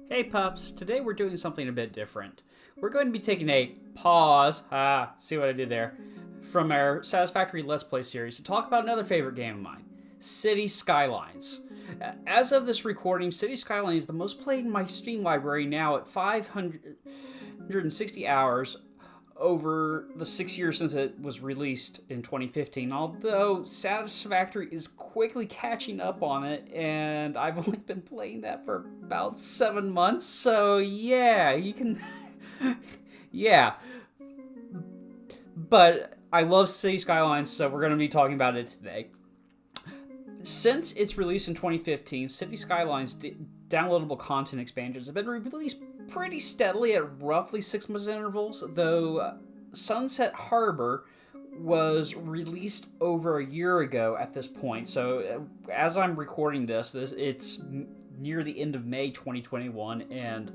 Hey pups, today we're doing something a bit different. We're going to be taking a pause, see what I did there, from our Satisfactory Let's Play series to talk about another favorite game of mine, City Skylines. As of this recording, City Skylines is the most played in my Steam library now at 560 hours over the 6 years since it was released in 2015, although Satisfactory is quickly catching up on it, and I've only been playing that for about 7 months, so yeah, you can... yeah. But I love City Skylines, so we're going to be talking about it today. Since its release in 2015, City Skylines downloadable content expansions have been released pretty steadily at roughly 6 month intervals, though Sunset Harbor was released over a year ago at this point. So as I'm recording this it's near the end of May 2021, and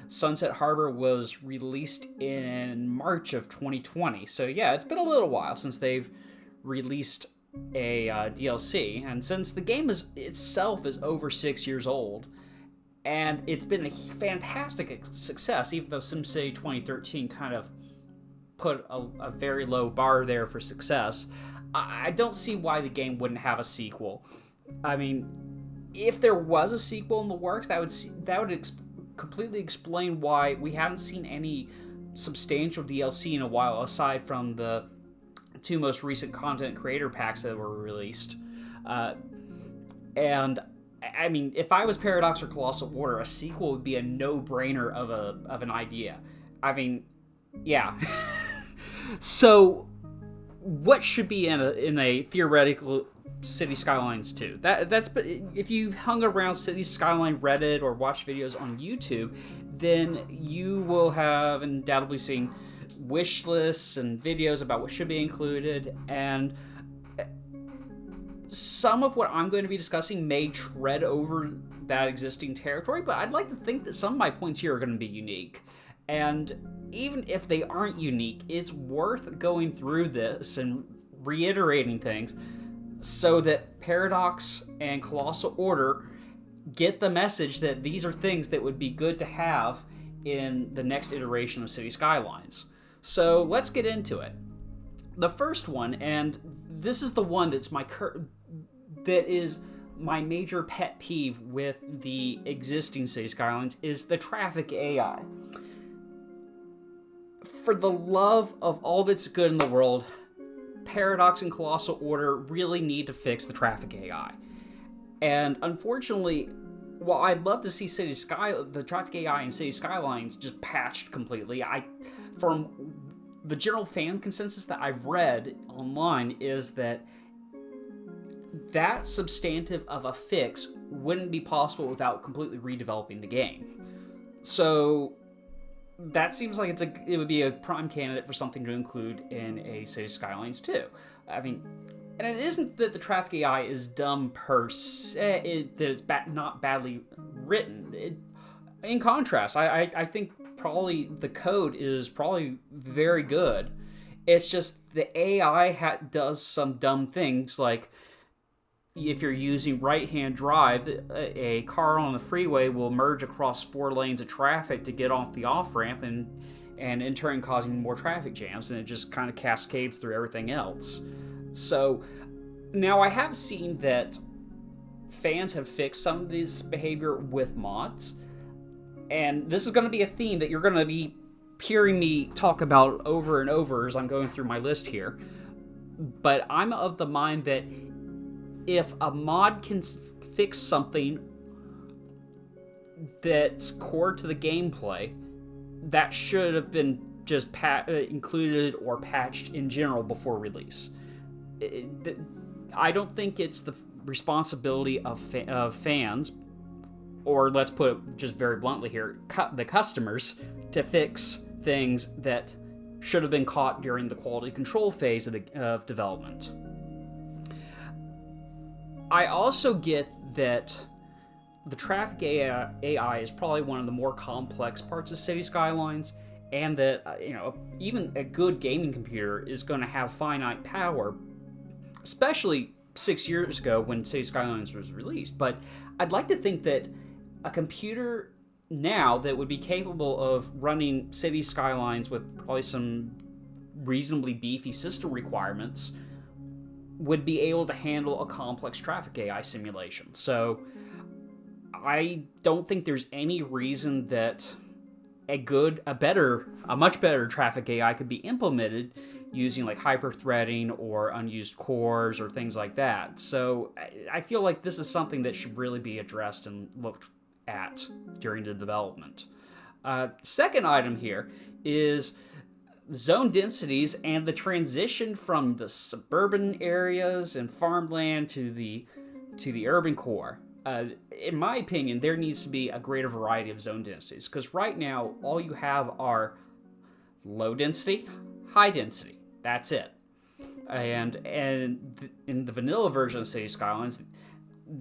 Sunset Harbor was released in March of 2020. So yeah, it's been a little while since they've released a DLC, and since the game itself is over 6 years old, and it's been a fantastic success, even though SimCity 2013 kind of put a very low bar there for success, I don't see why the game wouldn't have a sequel. I mean, if there was a sequel in the works, that would completely explain why we haven't seen any substantial DLC in a while, aside from the 2 most recent content creator packs that were released. And I mean, if I was Paradox or Colossal Order, a sequel would be a no-brainer of an idea. I mean, yeah. So, what should be in a theoretical City Skylines 2? That's if you've hung around City Skyline Reddit or watched videos on YouTube, then you will have undoubtedly seen wish lists and videos about what should be included, and some of what I'm going to be discussing may tread over that existing territory, but I'd like to think that some of my points here are going to be unique. And even if they aren't unique, it's worth going through this and reiterating things so that Paradox and Colossal Order get the message that these are things that would be good to have in the next iteration of City Skylines. So let's get into it. The first one, and this is the one that is my major pet peeve with the existing City Skylines, is the traffic AI. For the love of all that's good in the world, Paradox and Colossal Order really need to fix the traffic AI. And unfortunately, while I'd love to see the traffic AI in City Skylines just patched completely, from the general fan consensus that I've read online is that substantive of a fix wouldn't be possible without completely redeveloping the game. So that seems like it would be a prime candidate for something to include in a City Skylines 2. I mean, and it isn't that the traffic AI is dumb per se, that it's not badly written. In contrast, I think probably the code is probably very good. It's just the AI does some dumb things, like if you're using right-hand drive, a car on the freeway will merge across 4 lanes of traffic to get off the off-ramp, and in turn causing more traffic jams, and it just kind of cascades through everything else. So now I have seen that fans have fixed some of this behavior with mods, and this is going to be a theme that you're going to be hearing me talk about over and over as I'm going through my list here. But I'm of the mind that if a mod can fix something that's core to the gameplay, that should have been just included or patched in general before release. I don't think it's the responsibility of fans, or let's put it just very bluntly here, the customers, to fix things that should have been caught during the quality control phase of development. I also get that the traffic AI is probably one of the more complex parts of City Skylines, and that even a good gaming computer is going to have finite power, especially 6 years ago when City Skylines was released. But I'd like to think that a computer now that would be capable of running City Skylines with probably some reasonably beefy system requirements would be able to handle a complex traffic AI simulation. So I don't think there's any reason that a much better traffic AI could be implemented using like hyper-threading or unused cores or things like that. So I feel like this is something that should really be addressed and looked at during the development. Second item here is zone densities and the transition from the suburban areas and farmland to the urban core. In my opinion, there needs to be a greater variety of zone densities, because right now all you have are low density, high density. That's it. And in the vanilla version of City Skylines,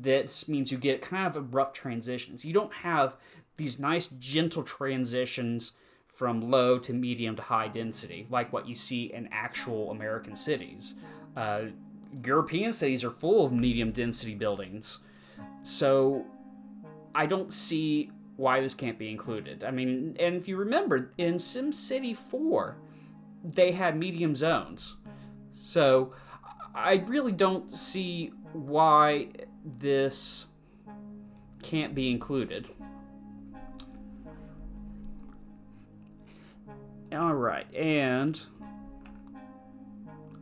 that means you get kind of abrupt transitions. You don't have these nice gentle transitions from low to medium to high density, like what you see in actual American cities. European cities are full of medium density buildings. So I don't see why this can't be included. I mean, and if you remember, in SimCity 4, they had medium zones. So I really don't see why this can't be included. Alright, and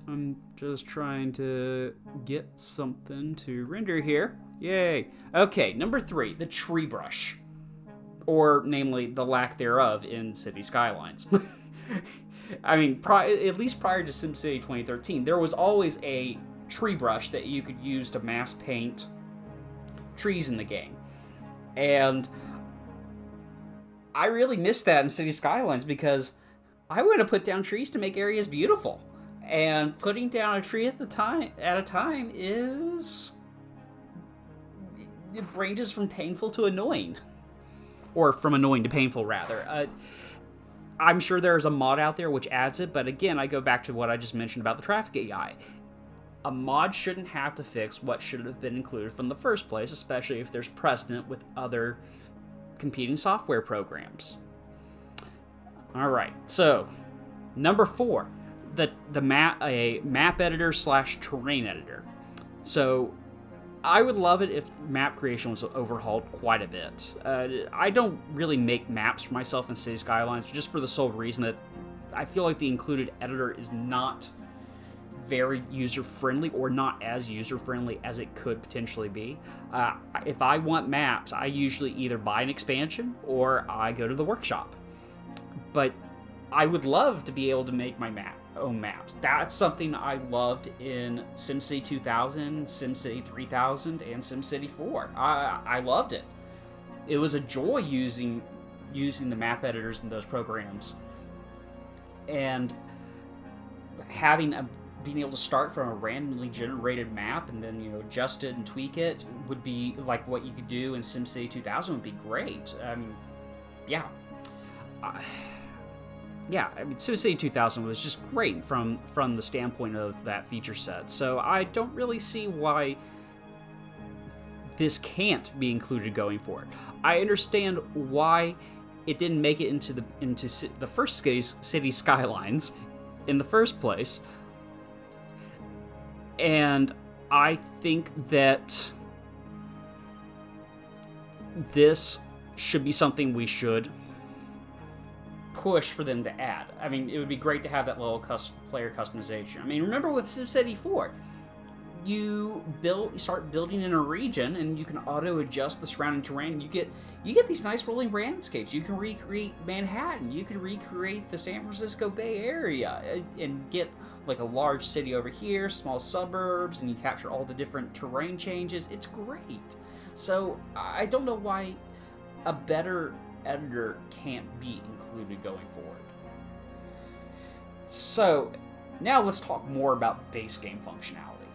I'm just trying to get something to render here. Yay. Okay, number 3, the tree brush. Or, namely, the lack thereof in City Skylines. I mean, at least prior to SimCity 2013, there was always a tree brush that you could use to mass paint trees in the game. And I really missed that in City Skylines, because I want to put down trees to make areas beautiful. And putting down a tree at a time is... it ranges from painful to annoying. Or from annoying to painful, rather. I'm sure there's a mod out there which adds it, but again, I go back to what I just mentioned about the traffic AI. A mod shouldn't have to fix what should have been included from the first place, especially if there's precedent with other competing software programs. Alright, so, number 4, a map editor / terrain editor. So, I would love it if map creation was overhauled quite a bit. I don't really make maps for myself in City Skylines, just for the sole reason that I feel like the included editor is not very user-friendly, or not as user-friendly as it could potentially be. If I want maps, I usually either buy an expansion or I go to the workshop. But I would love to be able to make my own maps. That's something I loved in SimCity 2000, SimCity 3000, and SimCity 4. I loved it. It was a joy using the map editors in those programs. And being able to start from a randomly generated map and then, adjust it and tweak it would be like what you could do in SimCity 2000 would be great. I mean, yeah. SimCity 2000 was just great from the standpoint of that feature set. So I don't really see why this can't be included going forward. I understand why it didn't make it into the first City Skylines in the first place. And I think that this should be something we should push for them to add. I mean, it would be great to have that little player customization. I mean, remember with SimCity 4, you start building in a region, and you can auto-adjust the surrounding terrain. You get these nice rolling landscapes. You can recreate Manhattan. You can recreate the San Francisco Bay Area, and get like a large city over here, small suburbs, and you capture all the different terrain changes. It's great. So I don't know why a better editor can't be included going forward. So now let's talk more about base game functionality.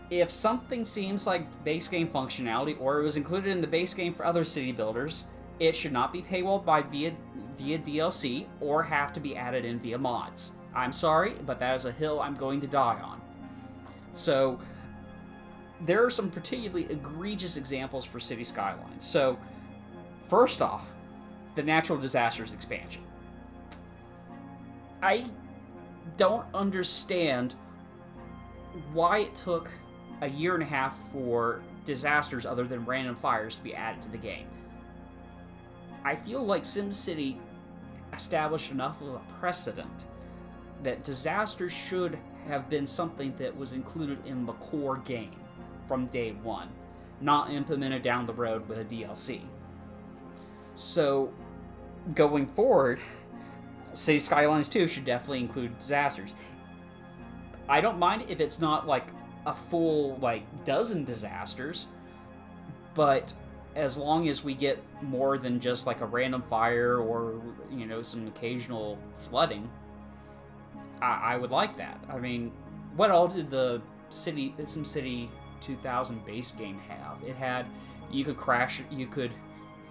If something seems like base game functionality, or it was included in the base game for other city builders, it should not be paywalled via DLC or have to be added in via mods. I'm sorry, but that is a hill I'm going to die on. So there are some particularly egregious examples for City Skylines. So First off, the natural disasters expansion. I don't understand why it took a year and a half for disasters other than random fires to be added to the game. I feel like SimCity established enough of a precedent that disasters should have been something that was included in the core game from day one, not implemented down the road with a DLC. So, going forward, City Skylines 2 should definitely include disasters. I don't mind if it's not like a full dozen disasters, but as long as we get more than just like a random fire or some occasional flooding, I would like that. I mean, what all did the SimCity 2000 base game have? It had, you could crash, if you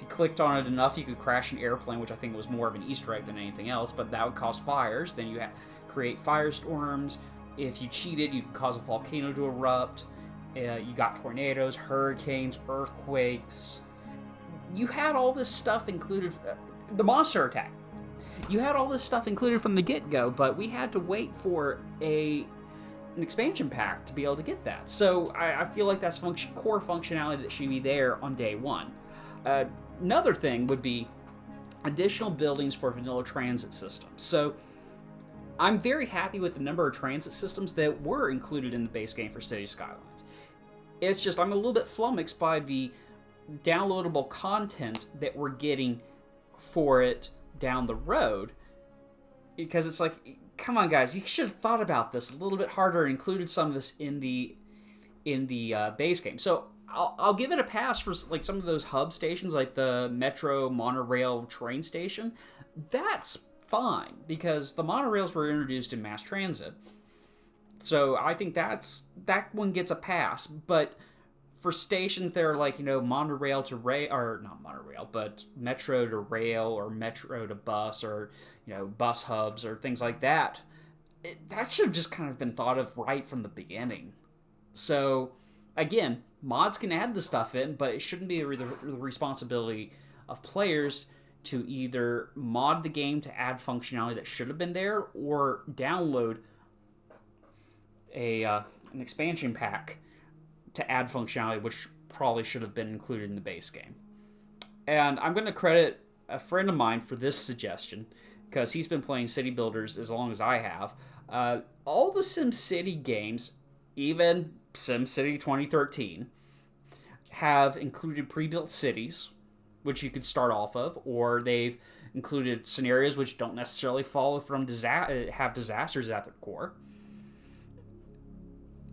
clicked on it enough, you could crash an airplane, which I think was more of an Easter egg than anything else, but that would cause fires. Then you had create firestorms. If you cheated, you could cause a volcano to erupt. You got tornadoes, hurricanes, earthquakes. You had all this stuff included. The monster attack. You had all this stuff included from the get-go, but we had to wait for an expansion pack to be able to get that. So I feel like that's core functionality that should be there on day one. Another thing would be additional buildings for vanilla transit systems. So I'm very happy with the number of transit systems that were included in the base game for City Skylines. It's just I'm a little bit flummoxed by the downloadable content that we're getting for it down the road, because it's like, come on guys, you should have thought about this a little bit harder and included some of this in the base game. So I'll give it a pass for like some of those hub stations, like the metro, monorail, train station. That's fine, because the monorails were introduced in mass transit. So I think that one gets a pass. But for stations that are like, monorail to rail, or not monorail, but metro to rail or metro to bus, or, bus hubs or things like that, that should have just kind of been thought of right from the beginning. So again, mods can add the stuff in, but it shouldn't be the responsibility of players to either mod the game to add functionality that should have been there, or download an expansion pack to add functionality which probably should have been included in the base game. And I'm going to credit a friend of mine for this suggestion, because he's been playing city builders as long as I have. All the SimCity games, even SimCity 2013, have included pre-built cities, which you could start off of, or they've included scenarios which don't necessarily follow from have disasters at their core.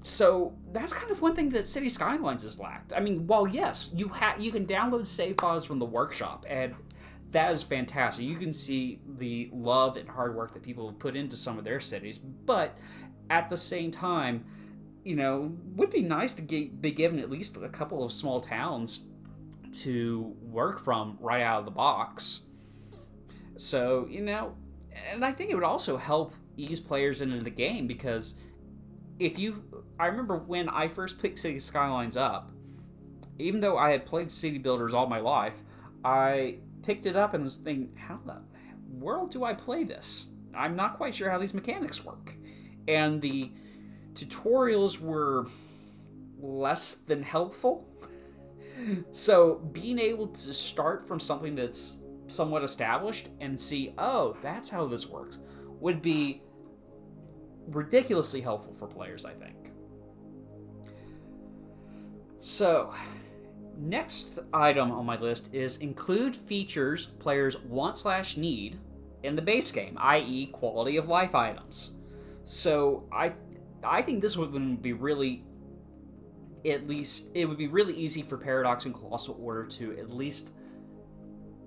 So that's kind of one thing that City Skylines has lacked. I mean, while yes, you can download save files from the workshop, and that is fantastic. You can see the love and hard work that people have put into some of their cities, but at the same time, would be nice to be given at least a couple of small towns to work from right out of the box. So, and I think it would also help ease players into the game, because I remember when I first picked City Skylines up, even though I had played City Builders all my life, I picked it up and was thinking, how the world do I play this? I'm not quite sure how these mechanics work. And the tutorials were less than helpful. So being able to start from something that's somewhat established and see, oh, that's how this works, would be ridiculously helpful for players, I think. So, next item on my list is include features players want/need in the base game, i.e. quality of life items. So, I think this would be really, at least, it would be really easy for Paradox and Colossal Order to at least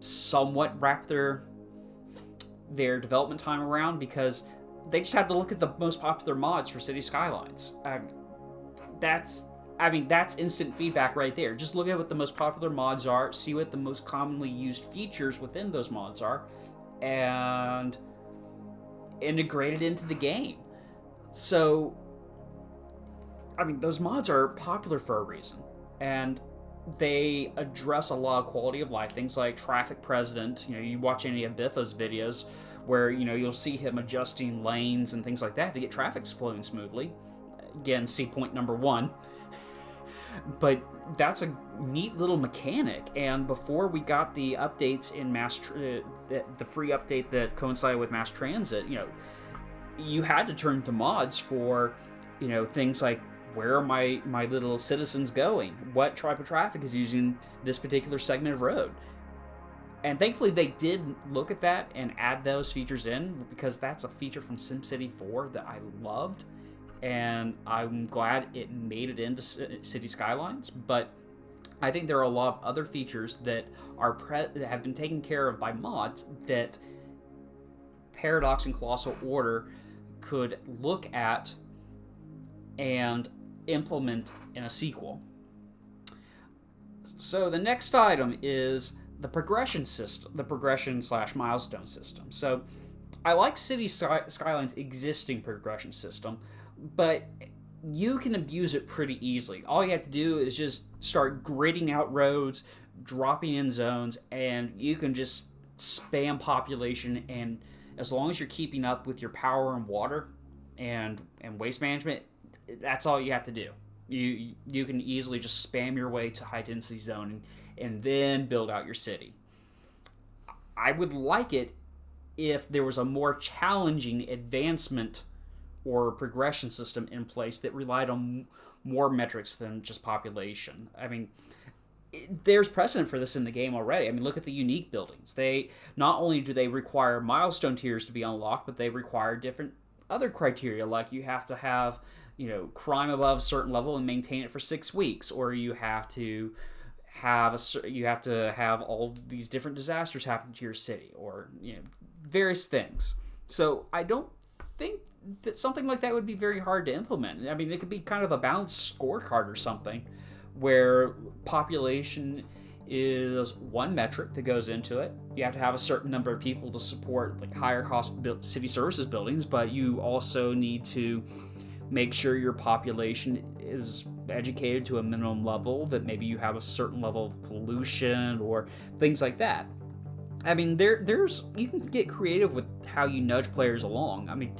somewhat wrap their development time around, because they just have to look at the most popular mods for City Skylines. That's instant feedback right there. Just look at what the most popular mods are, see what the most commonly used features within those mods are, and integrate it into the game. So, those mods are popular for a reason. And they address a lot of quality of life, things like traffic president. You watch any of Biffa's videos where, you'll see him adjusting lanes and things like that to get traffic flowing smoothly. Again, see point number 1. But that's a neat little mechanic, and before we got the updates in the free update that coincided with mass transit, you had to turn to mods for, things like, where are my little citizens going? What type of traffic is using this particular segment of road? And thankfully they did look at that and add those features in, because that's a feature from SimCity 4 that I loved. And I'm glad it made it into City Skylines, but I think there are a lot of other features that that have been taken care of by mods that Paradox and Colossal Order could look at and implement in a sequel. So the next item is the progression system, the progression/milestone system. So I like City Skylines' existing progression system, but you can abuse it pretty easily. All you have to do is just start gridding out roads, dropping in zones, and you can just spam population, and as long as you're keeping up with your power and water and waste management, that's all you have to do. You can easily just spam your way to high density zoning and then build out your city. I would like it if there was a more challenging advancement or progression system in place that relied on more metrics than just population. I mean, there's precedent for this in the game already. I mean, look at the unique buildings. They not only do they require milestone tiers to be unlocked, but they require different other criteria, like you have to have, crime above a certain level and maintain it for 6 weeks, or you have to have all these different disasters happen to your city, or various things. So I don't think that something like that would be very hard to implement. I mean, it could be kind of a balanced scorecard or something, where population is one metric that goes into it. You have to have a certain number of people to support like higher cost city services buildings, but you also need to make sure your population is educated to a minimum level, that maybe you have a certain level of pollution or things like that. I mean, there's you can get creative with how you nudge players along. I mean,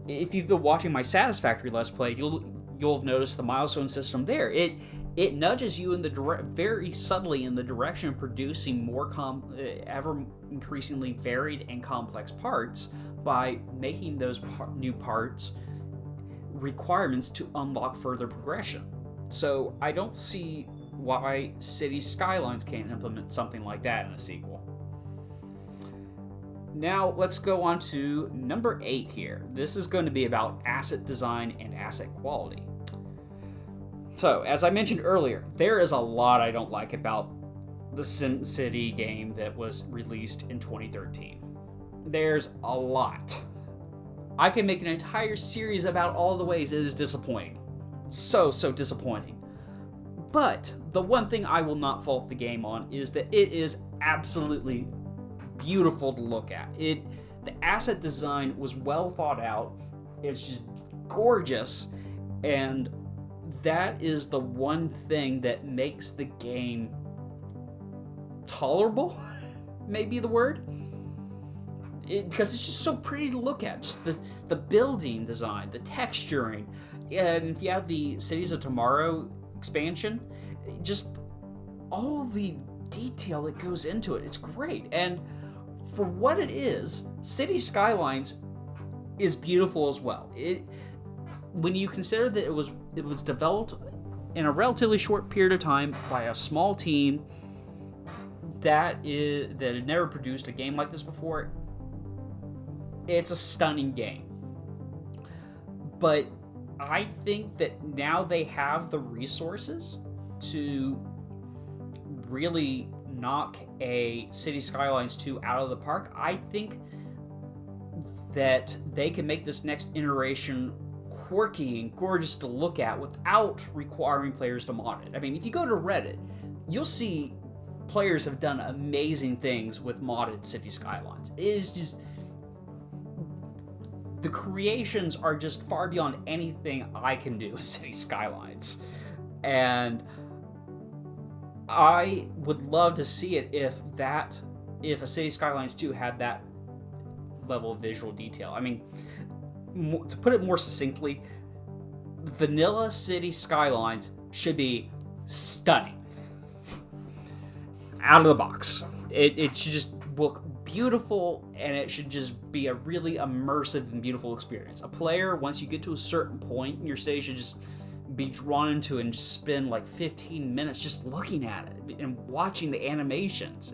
if you've been watching my Satisfactory Let's Play, you'll have noticed the milestone system there. It nudges you in the very subtly in the direction of producing more ever increasingly varied and complex parts by making those new parts requirements to unlock further progression. So I don't see why City Skylines can't implement something like that in a sequel. Now let's go on to number 8 here. This is going to be about asset design and asset quality. So, as I mentioned earlier, there is a lot I don't like about the SimCity game that was released in 2013. There's a lot. I can make an entire series about all the ways it is disappointing. So disappointing. But the one thing I will not fault the game on is that it is absolutely beautiful to look at. The asset design was well thought out. It's just gorgeous, and that is the one thing that makes the game tolerable, may be the word. Because it's just so pretty to look at. Just the building design, the texturing, and if you have the Cities of Tomorrow expansion, just all the detail that goes into it. It's great. And for what it is, City Skylines is beautiful as well. When you consider that it was developed in a relatively short period of time by a small team that had never produced a game like this before, it's a stunning game. But I think that now they have the resources to really knock a City Skylines 2 out of the park. I think that they can make this next iteration quirky and gorgeous to look at without requiring players to mod it. I mean, if you go to Reddit, you'll see players have done amazing things with modded City Skylines. It is just... the creations are just far beyond anything I can do with City Skylines. And I would love to see it if a City Skylines 2 had that level of visual detail. I mean, to put it more succinctly, vanilla City Skylines should be stunning. Out of the box. It should just look beautiful, and it should just be a really immersive and beautiful experience. A player, once you get to a certain point in your city, should just be drawn into it and just spend like 15 minutes just looking at it and watching the animations.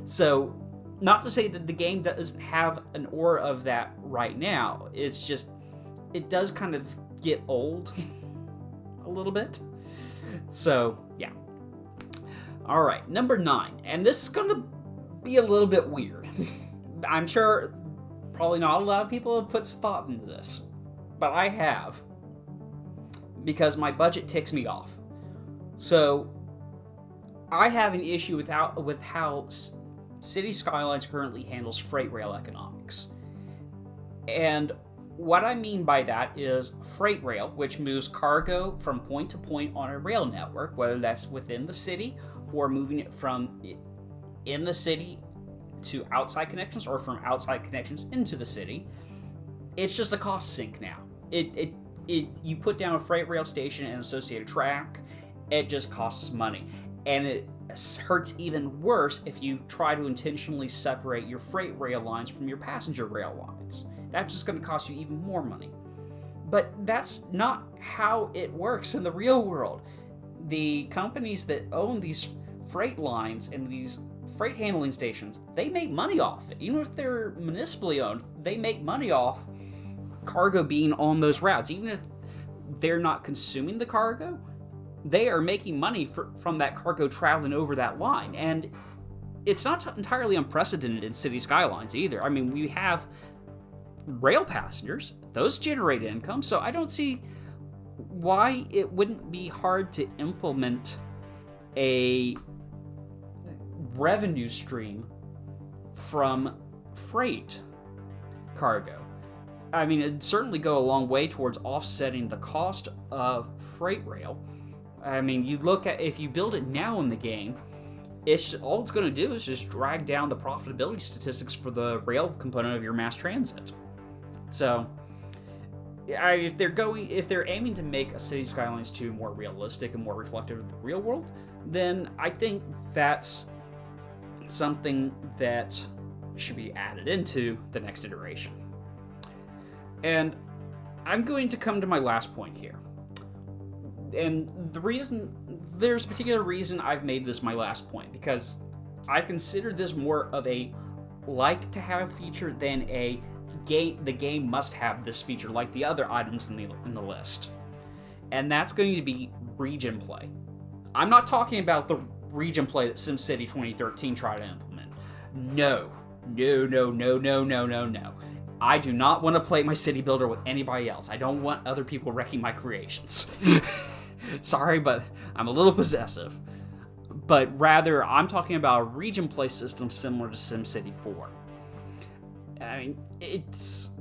So, not to say that the game doesn't have an aura of that right now. It's just, it does kind of get old a little bit. So, yeah. Alright, number 9. And this is going to be a little bit weird. I'm sure probably not a lot of people have put thought into this, but I have, because my budget ticks me off. So, I have an issue with how City Skylines currently handles freight rail economics. And what I mean by that is freight rail, which moves cargo from point to point on a rail network, whether that's within the city or moving it from in the city to outside connections or from outside connections into the city. It's just a cost sink now. You put down a freight rail station and associated track, it just costs money. And it hurts even worse if you try to intentionally separate your freight rail lines from your passenger rail lines. That's just going to cost you even more money. But that's not how it works in the real world. The companies that own these freight lines and these freight handling stations, they make money off it. Even if they're municipally owned, they make money off cargo being on those routes. Even if they're not consuming the cargo, they are making money from that cargo traveling over that line. And it's not entirely unprecedented in City Skylines either. I mean, we have rail passengers, those generate income, so I don't see why it wouldn't be hard to implement a revenue stream from freight cargo. I mean, it'd certainly go a long way towards offsetting the cost of freight rail. I mean, you look at, if you build it now in the game, all it's going to do is just drag down the profitability statistics for the rail component of your mass transit. So, if they're aiming to make a City Skylines 2 more realistic and more reflective of the real world, then I think that's something that should be added into the next iteration. And I'm going to come to my last point here. And there's a particular reason I've made this my last point, because I consider this more of a like-to-have feature than the game must have this feature like the other items in the list. And that's going to be region play. I'm not talking about the region play that SimCity 2013 tried to implement. No. I do not want to play my city builder with anybody else. I don't want other people wrecking my creations. Sorry, but I'm a little possessive. But rather, I'm talking about a region play system similar to SimCity 4. I mean, it's...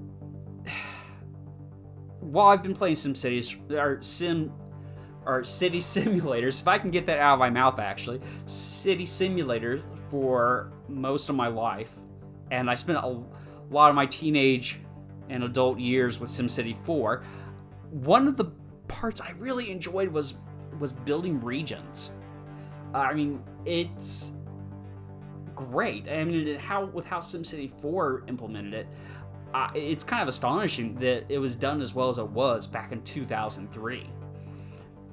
While I've been playing SimCities, or city simulators, if I can get that out of my mouth actually, city simulators for most of my life, and I spent a lot of my teenage and adult years with SimCity 4, one of the parts I really enjoyed was building regions. I mean, it's great. I mean, with how SimCity 4 implemented it, it's kind of astonishing that it was done as well as it was back in 2003.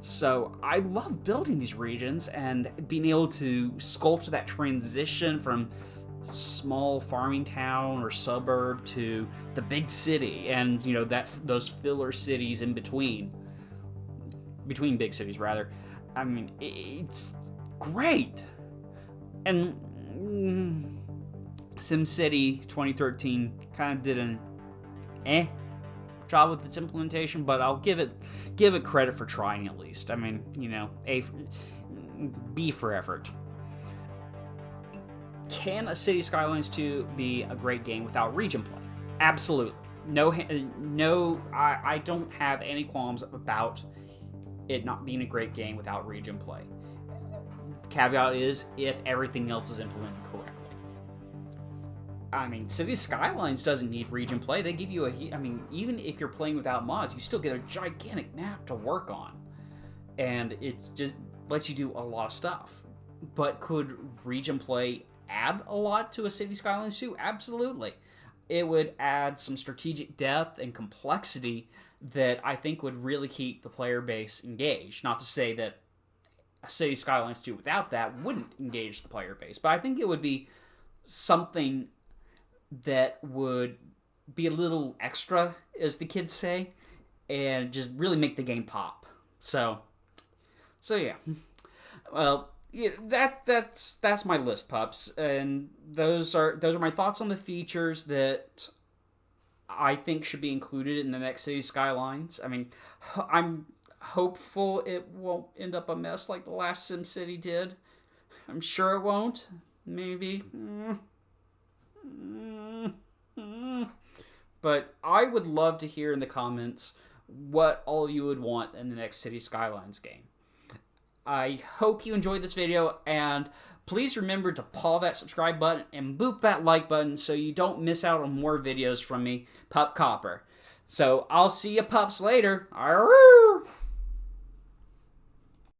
So I love building these regions and being able to sculpt that transition from small farming town or suburb to the big city, and those filler cities in between big cities rather. I mean, it's great. And SimCity 2013 kind of did an job with its implementation, but I'll give it credit for trying at least. I mean, B for effort. Can a City Skylines 2 be a great game without region play? Absolutely. No, I don't have any qualms about it not being a great game without region play. caveat is if everything else is implemented correctly. I mean, City Skylines doesn't need region play. They give you even if you're playing without mods, you still get a gigantic map to work on. And it just lets you do a lot of stuff. But could region play add a lot to a City Skylines 2? Absolutely. It would add some strategic depth and complexity that I think would really keep the player base engaged. Not to say that a City Skylines 2 without that wouldn't engage the player base, but I think it would be something that would be a little extra, as the kids say, and just really make the game pop. So yeah. Well, yeah, that's my list, pups, and those are my thoughts on the features that I think should be included in the next City Skylines. I mean, I'm hopeful it won't end up a mess like the last SimCity did. I'm sure it won't. Maybe. But I would love to hear in the comments what all you would want in the next City Skylines game. I hope you enjoyed this video, and please remember to paw that subscribe button and boop that like button so you don't miss out on more videos from me, Pup Copper. So I'll see you pups later. Arroo!